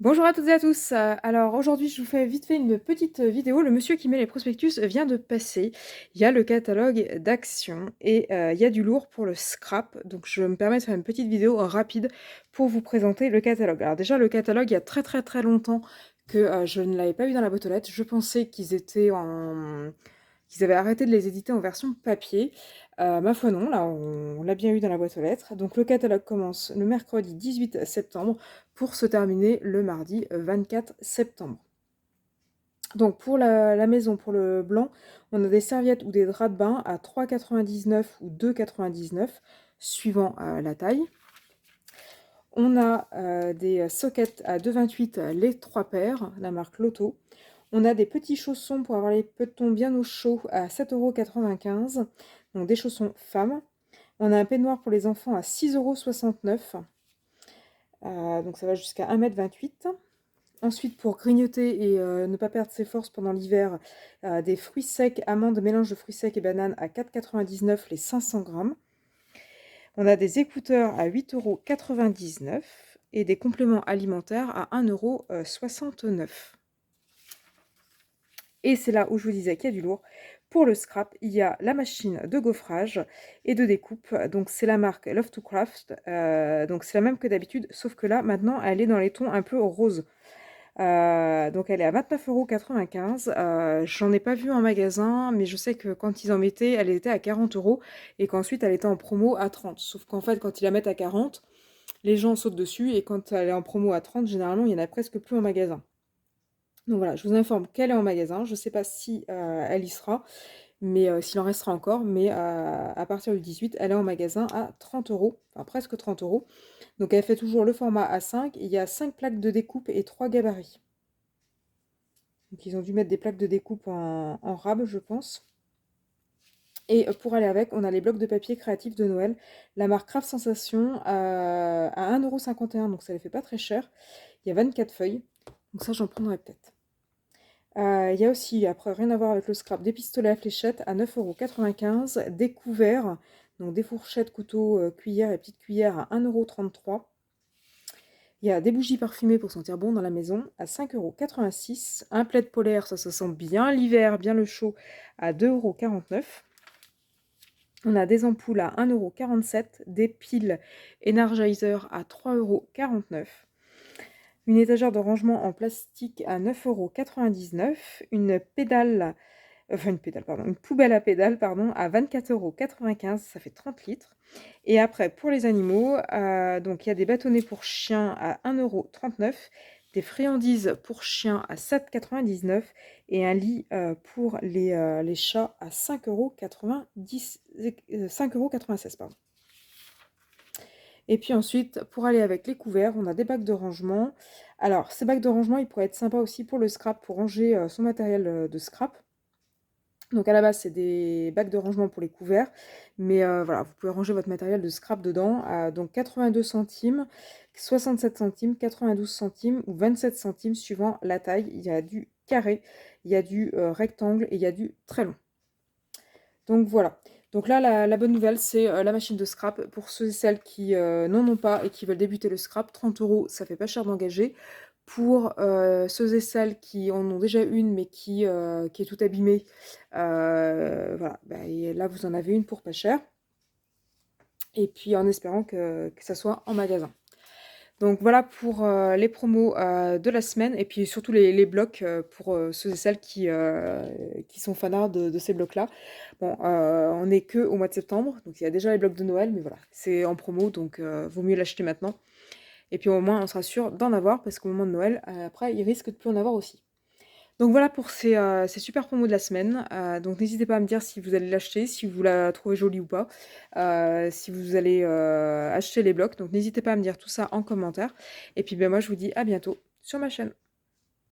Bonjour à toutes et à tous. Alors aujourd'hui, je vous fais vite fait une petite vidéo. Le monsieur qui met les prospectus vient de passer. Il y a le catalogue d'Action et il y a du lourd pour le scrap. Donc je me permets de faire une petite vidéo rapide pour vous présenter le catalogue. Alors déjà, le catalogue, il y a très longtemps que je ne l'avais pas vu dans la boîte aux lettres. Je pensais qu'ils avaient arrêté de les éditer en version papier. Ma foi non, là on l'a bien eu dans la boîte aux lettres. Donc le catalogue commence le mercredi 18 septembre pour se terminer le mardi 24 septembre. Donc pour la maison, pour le blanc, on a des serviettes ou des draps de bain à 3,99 ou 2,99 suivant la taille. On a des sockets à 2,28 les 3 paires, la marque Lotto. On a des petits chaussons pour avoir les petons bien au chaud à 7,95 €, donc des chaussons femmes. On a un peignoir pour les enfants à 6,69 €, donc ça va jusqu'à 1,28 m. Ensuite, pour grignoter et ne pas perdre ses forces pendant l'hiver, des fruits secs, amandes, mélange de fruits secs et bananes à 4,99 € les 500 grammes. On a des écouteurs à 8,99 € et des compléments alimentaires à 1,69 €. Et c'est là où je vous disais qu'il y a du lourd. Pour le scrap, il y a la machine de gaufrage et de découpe. Donc c'est la marque Love to Craft. Donc c'est la même que d'habitude, sauf que là, maintenant, elle est dans les tons un peu rose. Donc elle est à 29,95 €. J'en ai pas vu en magasin, mais je sais que quand ils en mettaient, elle était à 40 € et qu'ensuite elle était en promo à 30. Sauf qu'en fait, quand ils la mettent à 40, les gens sautent dessus et quand elle est en promo à 30, généralement, il y en a presque plus en magasin. Donc voilà, je vous informe qu'elle est en magasin. Je ne sais pas si elle y sera, mais s'il en restera encore, mais à partir du 18, elle est en magasin à 30 €, enfin presque 30 €. Donc elle fait toujours le format A5. Il y a 5 plaques de découpe et 3 gabarits. Donc ils ont dû mettre des plaques de découpe en rab, je pense. Et pour aller avec, on a les blocs de papier créatifs de Noël, la marque Craft Sensation à 1,51 €, donc ça ne les fait pas très cher. Il y a 24 feuilles, donc ça j'en prendrai peut-être. Il y a aussi, après rien à voir avec le scrap, des pistolets à fléchettes à 9,95 €, des couverts, donc des fourchettes, couteaux, cuillères et petites cuillères à 1,33 €. Il y a des bougies parfumées pour sentir bon dans la maison à 5,86 €. Un plaid polaire, ça se sent bien l'hiver, bien le chaud, à 2,49 €. On a des ampoules à 1,47 €, des piles Energizer à 3,49 €. Une étagère de rangement en plastique à 9,99 €. Une poubelle à pédales, pardon, à 24,95 €, ça fait 30 litres. Et après, pour les animaux, donc il y a des bâtonnets pour chiens à 1,39 €, des friandises pour chiens à 7,99 € et un lit pour les chats à 5,96 €, pardon. Et puis ensuite, pour aller avec les couverts, on a des bacs de rangement. Alors, ces bacs de rangement, ils pourraient être sympas aussi pour le scrap, pour ranger son matériel de scrap. Donc à la base, c'est des bacs de rangement pour les couverts, mais voilà, vous pouvez ranger votre matériel de scrap dedans. Donc 82 centimes, 67 centimes, 92 centimes ou 27 centimes suivant la taille. Il y a du carré, il y a du rectangle et il y a du très long. Donc voilà. Donc là, la bonne nouvelle, c'est la machine de scrap. Pour ceux et celles qui n'en ont pas et qui veulent débuter le scrap, 30 €, ça fait pas cher d'engager. Pour ceux et celles qui en ont déjà une, mais qui est tout abîmée, voilà, bah, et là, vous en avez une pour pas cher. Et puis en espérant que ça soit en magasin. Donc voilà pour les promos de la semaine et puis surtout les blocs pour ceux et celles qui sont fanards de ces blocs-là. Bon, on n'est que au mois de septembre, donc il y a déjà les blocs de Noël, mais voilà, c'est en promo, donc vaut mieux l'acheter maintenant. Et puis au moins, on sera sûr d'en avoir parce qu'au moment de Noël, après, il risque de plus en avoir aussi. Donc voilà pour ces super promos de la semaine. Donc n'hésitez pas à me dire si vous allez l'acheter, si vous la trouvez jolie ou pas, si vous allez acheter les blocs. Donc n'hésitez pas à me dire tout ça en commentaire. Et puis ben moi je vous dis à bientôt sur ma chaîne.